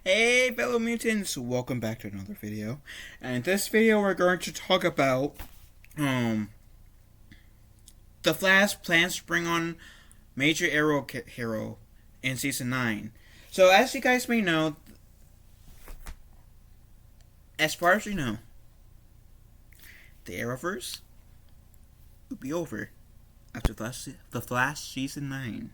Hey fellow mutants, welcome back to another video. And in this video we're going to talk about um the Flash plans to bring on Major Arrow Hero in season 9. So as you guys may know, as far as you know, the Arrowverse will be over after the Flash season 9.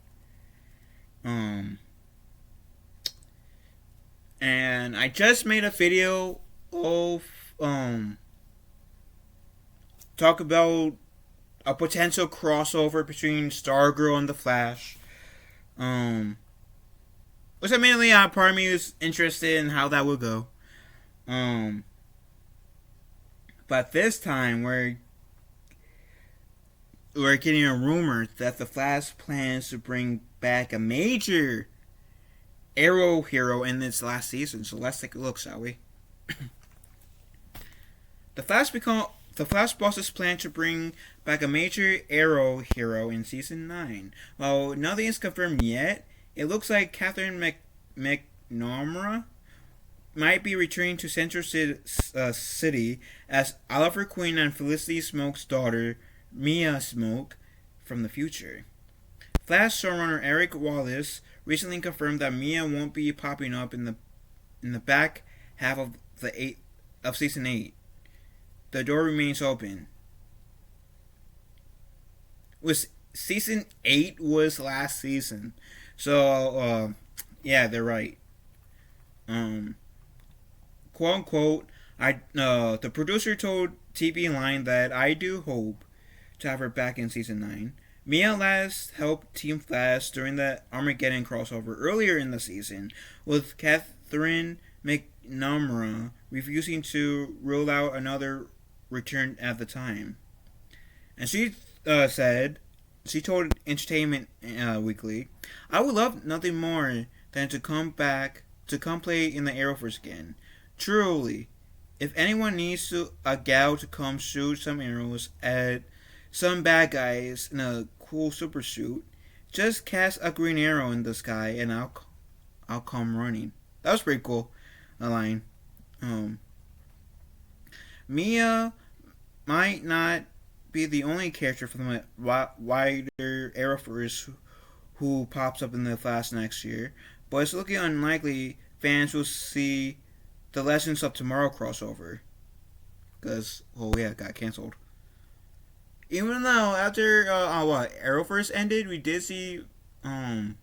And I just made a video of talk about a potential crossover between Stargirl and the Flash. Which immediately part of me is interested in how that would go. But this time we're getting a rumor that the Flash plans to bring back a major Arrow hero in its last season. So let's take a look, shall we? The Flash bosses plan to bring back a major Arrow hero in season 9. While nothing is confirmed yet, it looks like Catherine McNamara might be returning to Central City as Oliver Queen and Felicity Smoke's daughter, Mia Smoke, from the future. Flash showrunner Eric Wallace recently confirmed that Mia won't be popping up in the back half of season 8. The door remains open. Season 8 was last season, so yeah, they're right. Quote unquote, the producer told TV Line that I do hope to have her back in season 9. Mia last helped Team Flash during the Armageddon crossover earlier in the season, with Catherine McNamara refusing to rule out another return at the time. And she told Entertainment Weekly, "I would love nothing more than to come play in the Arrowverse again. Truly, if anyone needs a gal to come shoot some arrows at some bad guys in a cool super suit, just cast a green arrow in the sky and I'll come running." That was pretty cool. A line. Mia might not be the only character from the wider Arrowverse who pops up in the Flash next year, but it's looking unlikely fans will see the Legends of Tomorrow crossover. Because, it got cancelled. Even though after Arrowverse ended, we did see John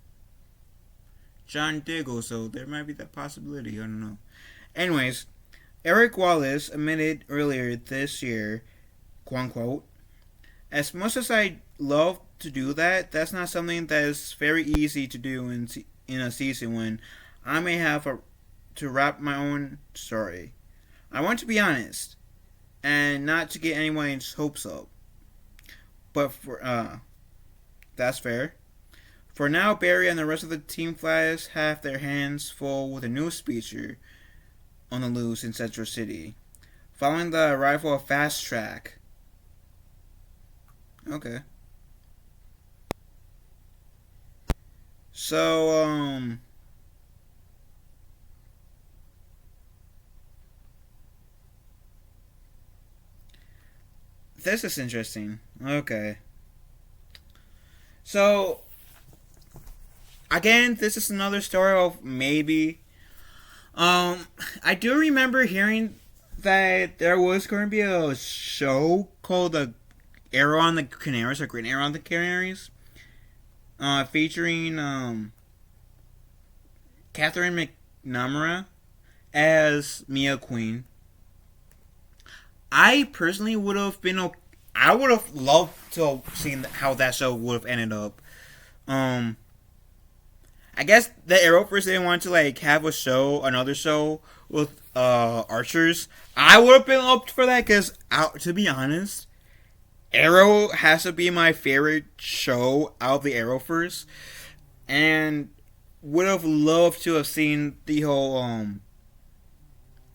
Diggle, so there might be that possibility. I don't know. Anyways, Eric Wallace admitted earlier this year, quote unquote, "As much as I love to do that, that's not something that is very easy to do in a season when I may have to wrap my own story. I want to be honest, and not to get anyone's hopes up. But that's fair. For now, Barry and the rest of the Team Flash have their hands full with a new feature on the loose in Central City, following the arrival of Fast Track." Okay. So, this is interesting. Okay. So, again, this is another story of maybe. I do remember hearing that there was going to be a show called The Arrow on the Canaries, or Green Arrow on the Canaries, featuring Catherine McNamara as Mia Queen. I personally would have been. I would have loved to have seen how that show would have ended up. I guess the Arrowverse didn't want to have another show with archers. I would have been up for that because, to be honest, Arrow has to be my favorite show out of the Arrowverse, and would have loved to have seen the whole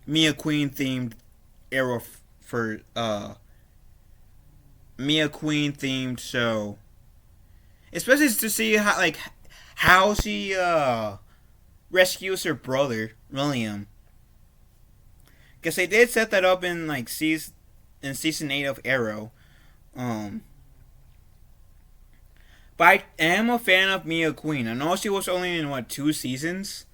Mia Queen themed Arrow for Mia Queen themed show, especially to see how she rescues her brother William. Because they did set that up in like season 8 of Arrow. Um, but I am a fan of Mia Queen. I know she was only in 2 seasons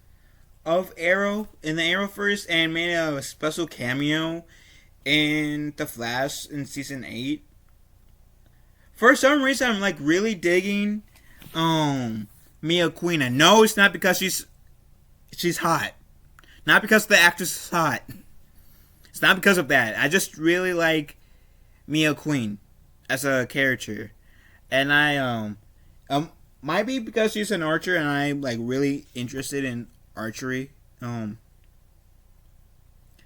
of Arrow in the Arrowverse and made a special cameo in The Flash in season 8. For some reason, I'm like really digging Mia Queen. I know it's not because she's hot, not because the actress is hot. It's not because of that. I just really like Mia Queen as a character, and I might be because she's an archer, and I'm like really interested in archery. And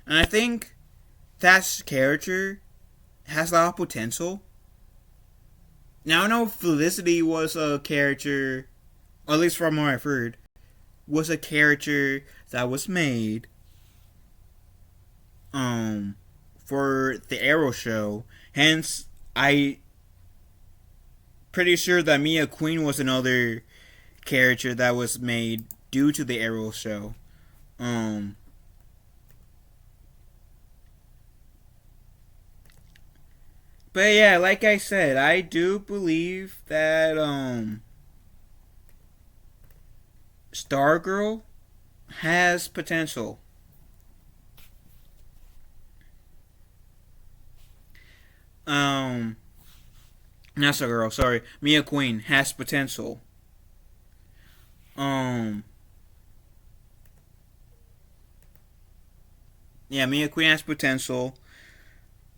I think that character has a lot of potential. Now I know Felicity was a character, or at least from what I've heard, was a character that was made for the Arrow show. Hence, I pretty sure that Mia Queen was another character that was made due to the Arrow show. But yeah, like I said, I do believe that Stargirl has potential. Not Stargirl, sorry. Mia Queen has potential. Yeah, Mia Queen has potential.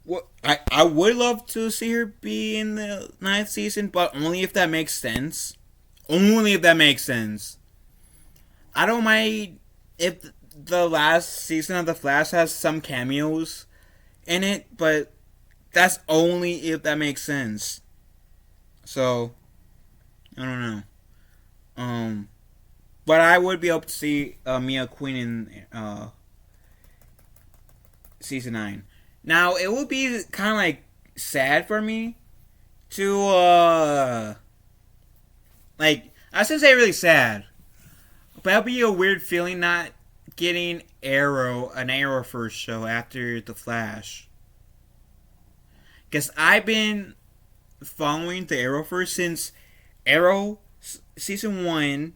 What I would love to see her be in the 9th season, but only if that makes sense. Only if that makes sense. I don't mind if the last season of The Flash has some cameos in it, but that's only if that makes sense. So I don't know. But I would be able to see Mia Queen in season 9. Now it would be kind of like sad for me to like I shouldn't say really sad, but it'll be a weird feeling not getting an Arrowverse show after The Flash. Because I've been following the Arrowverse since Arrow season 1,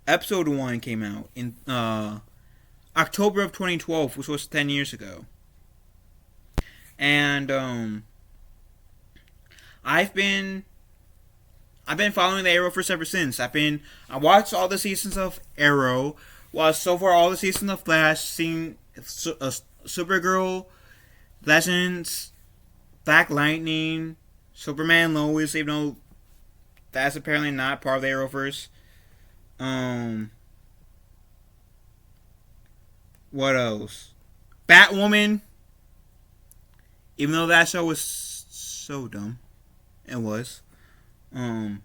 episode 1 came out in October of 2012, which was 10 years ago. And I've been following the Arrowverse ever since. I watched all the seasons of Arrow, watched so far all the seasons of Flash, seen Supergirl, Legends, Black Lightning, Superman Lois, even though that's apparently not part of the Arrowverse. What else? Batwoman. Even though that show was so dumb. It was. So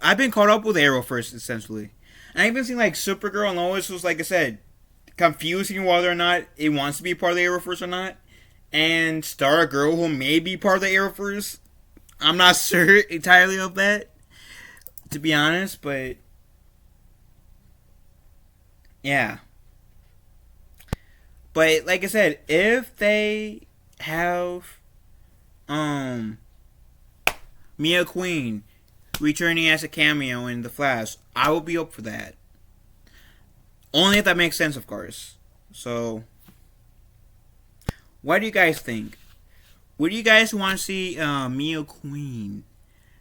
I've been caught up with Arrowverse, essentially. And I even seen like Supergirl and Lois was, like I said, confusing whether or not it wants to be part of the Arrowverse or not. And Stargirl, who may be part of the Arrowverse. I'm not sure entirely of that, to be honest, but yeah. But like I said, if they have Mia Queen returning as a cameo in The Flash, I will be up for that. Only if that makes sense, of course. So, what do you guys think? Would you guys want to see Mia Queen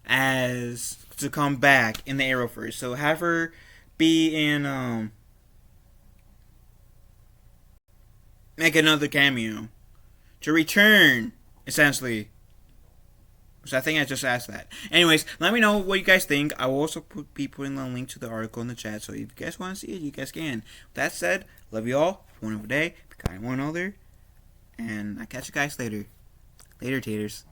to come back in the Arrowverse? So have her be in make another cameo to return, essentially. So I think I just asked that. Anyways, let me know what you guys think. I will also be putting the link to the article in the chat, so if you guys want to see it, you guys can. With that said, love you all. Have a wonderful day. Be kind to one another. And I'll catch you guys later. Later, taters.